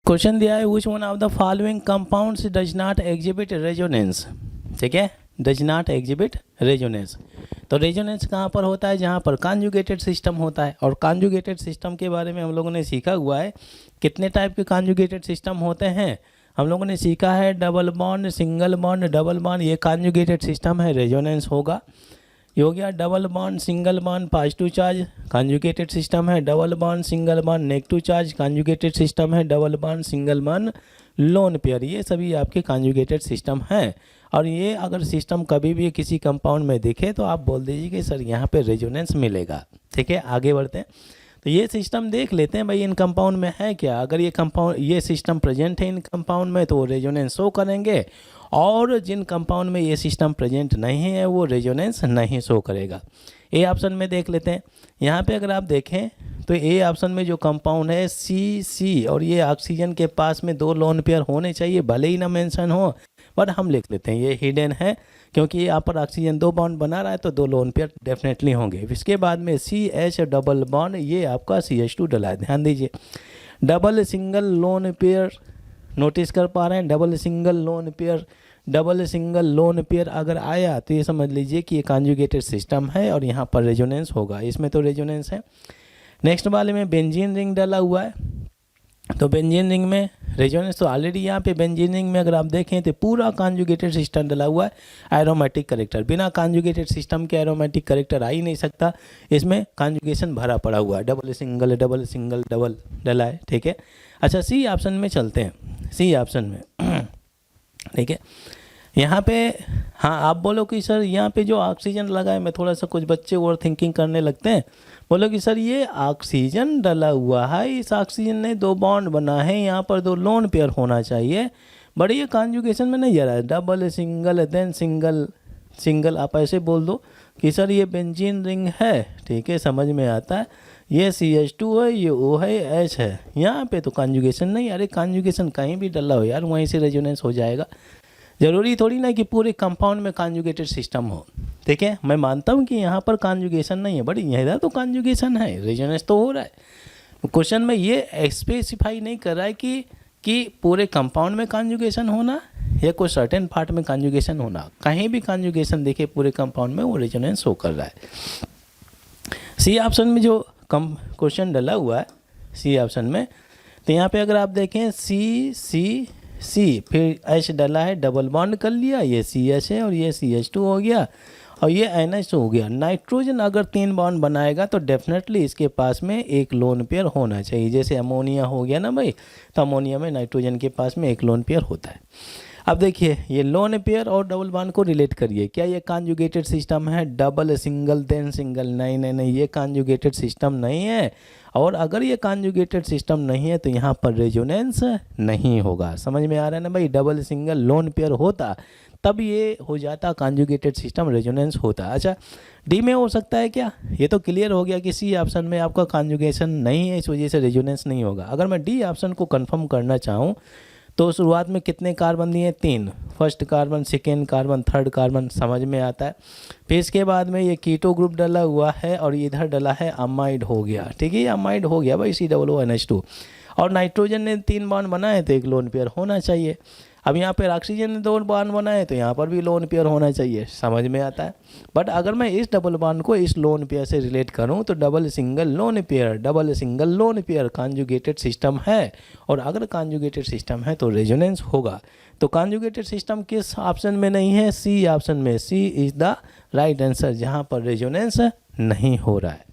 Question दिया है which one of the following compounds does not exhibit resonance, ठीक है, डज नॉट एग्जिबिट रेजोनेंस। तो रेजोनेंस कहाँ पर होता है, जहाँ पर कॉन्जुगेटेड सिस्टम होता है। और कॉन्जुगेटेड सिस्टम के बारे में हम लोगों ने सीखा हुआ है, कितने टाइप के कॉन्जुगेटेड सिस्टम होते हैं। हम लोगों ने सीखा है double bond, single bond, double bond, ये कॉन्जुगेटेड सिस्टम है, रेजोनेंस होगा। ये हो गया double bond, single bond, positive charge, conjugated system है। Double bond, single bond, negative charge, conjugated system है। Double bond, single bond, lone pair, ये सभी आपके कॉन्जुगेटेड सिस्टम हैं। और ये अगर सिस्टम कभी भी किसी कंपाउंड में दिखे तो आप बोल दीजिए कि सर यहाँ पे रेजोनेंस मिलेगा, ठीक है। आगे बढ़ते हैं, तो ये सिस्टम देख लेते हैं भाई इन कंपाउंड में है क्या। अगर ये कंपाउंड, ये सिस्टम प्रेजेंट है इन कंपाउंड में तो वो रेजोनेंस शो करेंगे, और जिन कंपाउंड में ये सिस्टम प्रेजेंट नहीं है वो रेजोनेंस नहीं शो करेगा। ए ऑप्शन में देख लेते हैं। यहाँ पे अगर आप देखें तो ए ऑप्शन में जो कंपाउंड है सी, और ये ऑक्सीजन के पास में 2 लोन पेयर होने चाहिए, भले ही ना मेंशन हो, बट हम लिख लेते हैं ये हिडन है, क्योंकि यहाँ पर ऑक्सीजन 2 बॉन्ड बना रहा है तो 2 लोन पेयर डेफिनेटली होंगे। इसके बाद में CH डबल बॉन्ड, ये आपका CH2 डला है, ध्यान दीजिए। Double single lone pair notice कर पा रहे हैं, double single lone pair, double single lone pair अगर आया तो ये समझ लीजिए कि ये कॉन्जुगेटेड सिस्टम है और यहाँ पर रेजोनेंस होगा, इसमें तो रेजोनेंस है। नेक्स्ट वाले में बेंजीन रिंग डला हुआ है, तो बेंजीन रिंग में रेजोनेंस तो ऑलरेडी यहाँ पे बेंजीन रिंग में अगर आप देखें तो पूरा कॉन्जुगेटेड सिस्टम डला हुआ है। एरोमेटिक करेक्टर, बिना कॉन्जुगेटेड सिस्टम के एरोमेटिक करेक्टर आ ही नहीं सकता, इसमें कॉन्जुगेशन भरा पड़ा हुआ है, डबल सिंगल डबल डला है, ठीक है। अच्छा, सी ऑप्शन में चलते हैं, सी ऑप्शन में ठीक है। यहाँ पे हाँ आप बोलो कि सर यहाँ पे जो ऑक्सीजन लगा है, मैं थोड़ा सा, कुछ बच्चे ओवर थिंकिंग करने लगते हैं, बोलो कि सर ये ऑक्सीजन डला हुआ है, इस ऑक्सीजन ने 2 बॉन्ड बना है, यहाँ पर 2 लोन पेयर होना चाहिए, बट ये कॉन्जुगेशन में नहीं जा रहा है, डबल सिंगल देन सिंगल आप ऐसे बोल दो कि सर ये बेंजीन रिंग है, ठीक है, समझ में आता है। ये CH2 है, ये O है, H है, यहाँ पे तो कॉन्जुगेशन नहीं। अरे कॉन्जुगेशन कहीं भी डला हो यार, वहीं से रेजोनेंस हो जाएगा। ज़रूरी थोड़ी ना कि पूरे कंपाउंड में कॉन्जुगेटेड सिस्टम हो, ठीक है। मैं मानता हूँ कि यहाँ पर कॉन्जुगेशन नहीं है, बट इधर तो कॉन्जुगेशन है, रेजोनेंस तो हो रहा है। क्वेश्चन में ये स्पेसिफाई नहीं कर रहा है कि पूरे कंपाउंड में कॉन्जुगेशन होना या कोई सर्टेन पार्ट में कॉन्जुगेशन होना, कहीं भी कॉन्जुगेशन देखे पूरे कंपाउंड में वो रेजोनेंस शो कर रहा है। सी ऑप्शन में जो क्वेश्चन डला हुआ है सी ऑप्शन में, तो यहाँ पे अगर आप देखें सी फिर H डला है, डबल बॉन्ड कर लिया, ये CH है और ये CH2 हो गया और ये NH हो गया। नाइट्रोजन अगर 3 बॉन्ड बनाएगा तो डेफिनेटली इसके पास में 1 लोन पेयर होना चाहिए, जैसे अमोनिया हो गया ना भाई, तो अमोनिया में नाइट्रोजन के पास में 1 लोन पेयर होता है। अब देखिए ये लोन पेयर और डबल बॉन्ड को रिलेट करिए, क्या ये कॉन्जुगेटेड सिस्टम है, डबल सिंगल देन सिंगल, नहीं, ये कॉन्जुगेटेड सिस्टम नहीं है। और अगर ये कॉन्जुगेटेड सिस्टम नहीं है तो यहाँ पर रेजोनेंस नहीं होगा, समझ में आ रहा है ना भाई। डबल सिंगल लोन पेयर होता तब ये हो जाता कॉन्जुगेटेड सिस्टम, रेजोनेंस होता। अच्छा, डी में हो सकता है क्या, ये तो क्लियर हो गया कि सी ऑप्शन में आपका कॉन्जुगेशन नहीं है, इस वजह से रेजोनेंस नहीं होगा। अगर मैं डी ऑप्शन को कंफर्म करना चाहूँ तो शुरुआत में कितने कार्बन दिए, 3, first carbon, second carbon, third carbon, समझ में आता है। फिर इसके बाद में ये कीटो ग्रुप डला हुआ है और इधर डला है अमाइड हो गया, ठीक है, अमाइड हो गया भाई COONH2, और नाइट्रोजन ने 3 बॉन्ड बनाए तो 1 लोन पेयर होना चाहिए। अब यहाँ पर ऑक्सीजन ने 2 बॉन्ड बनाए तो यहाँ पर भी लोन पेयर होना चाहिए, समझ में आता है। बट अगर मैं इस डबल बॉन्ड को इस लोन पेयर से रिलेट करूँ तो double single lone pair conjugated system है, और अगर कॉन्जुगेटेड सिस्टम है तो रेजोनेंस होगा। तो कॉन्जुगेटेड सिस्टम किस ऑप्शन में नहीं है, सी ऑप्शन में। सी इज़ द राइट आंसर, जहाँ पर रेजोनेंस नहीं हो रहा है।